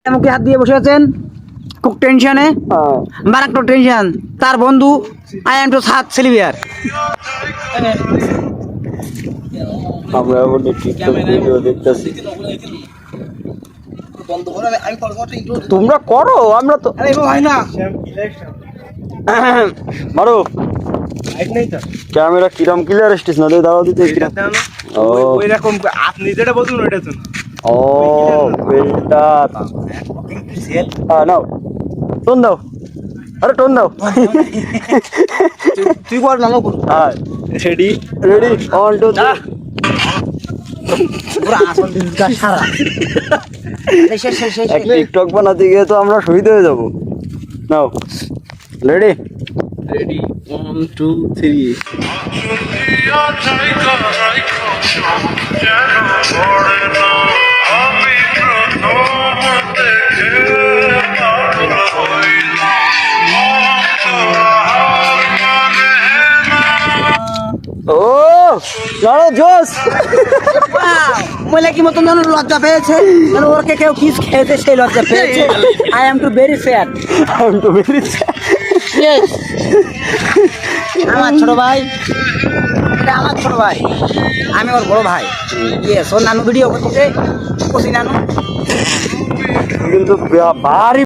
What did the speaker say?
মুখে হাত দিয়ে বসে আছেন খুব টেনশনে মারাত্মক টেনশন তার বন্ধু আই এম টু সাত সেলিভিয়ার আমরা এখন টিকটক ভিডিও দেখতেছি তোমরা করো আমরা তো ভাই না মারো ক্যামেরা কিরম ক্লিয়ার আসছিস না দাও দিতে ও ওইরকম আপনি যেটা বলুন ওইটা শুনুন ও ফিল্টার নাও টোন দাও আরে টোন দাও তুই কর না হ্যাঁ রেডি রেডি অন টু পুরো আসল দিনটা সারা শেষ শেষ শেষ টিকটক বানাতে গিয়ে তো আমরা শহীদ হয়ে যাবো নাও রেডি রেডি 1 2 3 ও লড়ো জোস মহিলা কি মতন যেন লজ্জা পেয়েছে যেন ওরকে কেউ কিস খেয়েছে সেই লজ্জা পেয়েছে I am too very sad আমার ছোট ভাই এটা আমার ছোট ভাই আমি ওর বড় ভাই ইয়েস ওর নানু ভিডিও করতেছে কষি নানু কিন্তু ভারী